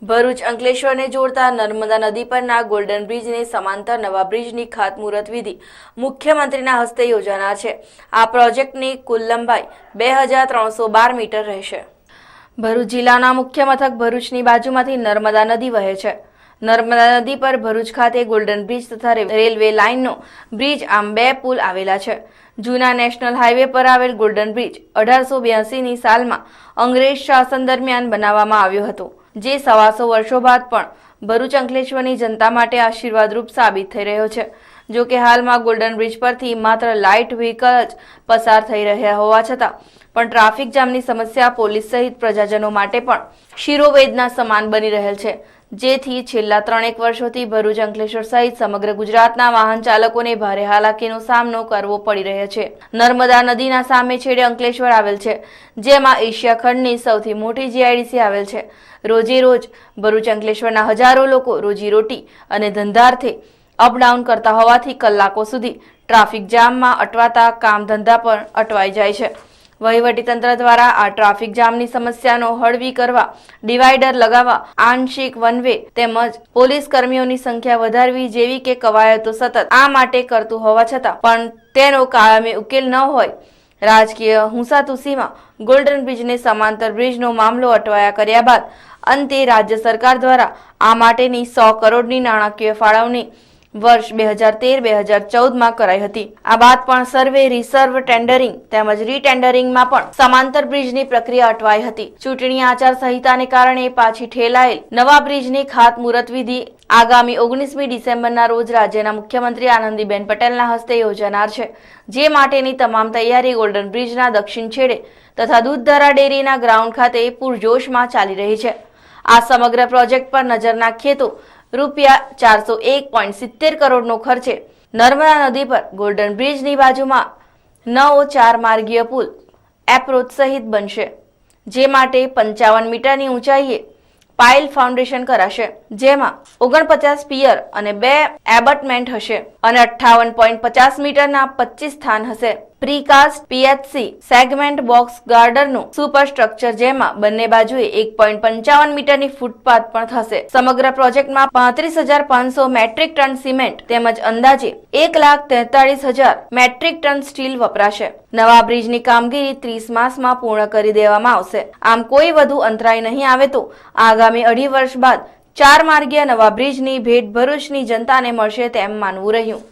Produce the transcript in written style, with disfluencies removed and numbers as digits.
ભરૂચ અંકલેશ્વરને જોડતા નર્મદા નદી પરના ગોલ્ડન બ્રિજને સમાંતર નવા બ્રિજની ખાતમુહૂર્ત વિધિ મુખ્યમંત્રીના હસ્તે યોજાનાર છે। આ પ્રોજેક્ટની કુલ લંબાઈ 2312 મીટર રહેશે। ભરૂચ જિલ્લાના મુખ્ય મથક ભરૂચની બાજુમાંથી નર્મદા નદી વહે છે। નર્મદા નદી પર ભરૂચ ખાતે ગોલ્ડન બ્રિજ તથા રેલવે લાઇનનો બ્રિજ આમ બે પુલ આવેલા છે। જૂના નેશનલ હાઈવે પર આવેલ ગોલ્ડન બ્રિજ 1882ની સાલમાં અંગ્રેજ શાસન દરમિયાન બનાવવામાં આવ્યો હતો, જે 125 વર્ષો બાદ પણ ભરૂચ અંકલેશ્વરની જનતા માટે આશીર્વાદરૂપ સાબિત થઈ રહ્યો છે। જો કે હાલમાં ગોલ્ડન બ્રિજ પરથી માત્ર લાઇટ વ્હીકલ જ પસાર થઈ રહ્યા હોવા છતાં પણ ટ્રાફિક જામની સમસ્યા પોલીસ સહિત પ્રજાજનો માટે પણ શિરોવેદના સમાન બની રહેલ છે, જેથી છેલ્લા 3 વર્ષોથી ભરૂચ અંકલેશ્વર સહિત સમગ્ર ગુજરાતના વાહન ચાલકોને ભારે હાલાકીનો સામનો કરવો પડી રહ્યો છે। નર્મદા નદીના સામે છેડે અંકલેશ્વર આવેલ છે, જેમાં એશિયા ખંડની સૌથી મોટી જીઆઈડીસી આવેલ છે। રોજે રોજ ભરૂચ અંકલેશ્વરના હજારો લોકો રોજીરોટી અને ધંધાર્થે અપડાઉન કરતા હોવાથી કલાકો સુધી ટ્રાફિક જામમાં અટવાતા કામ ધંધા પણ અટવાઈ જાય છે। વહીવટીતંત્ર દ્વારા આ ટ્રાફિક જામની સમસ્યાનો હળવી કરવા ડિવાઈડર લગાવવા, આંશિક વન વે તેમજ પોલીસ કર્મીઓની સંખ્યા વધારવી જેવી કે કવાયતો સતત આ માટે કરતું હોવા છતાં પણ તેનો કાયમી ઉકેલ ન હોય રાજકીય હુંસાતુસીમાં ગોલ્ડન બ્રિજને સમાંતર બ્રિજનો મામલો અટવાયા કર્યા બાદ અંતે રાજ્ય સરકાર દ્વારા આ માટેની 100 કરોડની નાણાકીય ફાળવણી વર્ષ 2013-2014માં કરાઈ હતી। આ બાદ પણ સર્વે, રિસર્વ ટેન્ડરિંગ તેમજ રીટેન્ડરિંગમાં પણ સમાંતર બ્રિજની પ્રક્રિયા અટવાઈ હતી। ચૂંટણી આચાર સંહિતાને કારણે પાછી ઠેલાયેલ નવા બ્રિજની ખાતમુહૂર્ત વિધિ આગામી 19મી ડિસેમ્બરના રોજ રાજ્યના મુખ્યમંત્રી આનંદીબેન પટેલના હસ્તે યોજાનાર છે, જે માટેની તમામ તૈયારી ગોલ્ડન બ્રિજના દક્ષિણ છેડે તથા દૂધધારા ડેરીના ગ્રાઉન્ડ ખાતે પૂરજોશમાં ચાલી રહી છે। આ સમગ્ર પ્રોજેક્ટ પર નજર નાખીએ તો રૂપિયા 401.70 કરોડનો ખર્ચે નર્મદા નદી પર ગોલ્ડન બ્રિજની બાજુમાં નવો 4 માર્ગીય પુલ એપ્રોચ સહિત બનશે, જે માટે 55 મીટરની ઊંચાઈએ પાઇલ ફાઉન્ડેશન કરાશે, જેમાં 49 પિયર અને 2 એબટમેન્ટ હશે અને 58.50 મીટરના 25 સ્થાન હશે। પ્રીકાસ્ટ પીએચસી સેગમેન્ટ બોક્સ ગાર્ડરનું સુપર સ્ટ્રક્ચર, જેમાં બંને બાજુએ 1.55 મીટરની ફૂટપાથ પણ થશે। સમગ્ર પ્રોજેક્ટમાં 35,500 મેટ્રિક ટન સિમેન્ટ તેમજ અંદાજે 1,43,000 મેટ્રિક ટન સ્ટીલ વપરાશે। નવા બ્રિજની કામગીરી 30 માસમાં પૂર્ણ કરી દેવામાં આવશે। આમ કોઈ વધુ અંતરાય નહીં આવે તો આગામી 2.5 વર્ષ બાદ 4 માર્ગીય નવા બ્રિજની ભેટ ભરૂચની જનતાને મળશે તેમ માનવું રહ્યું।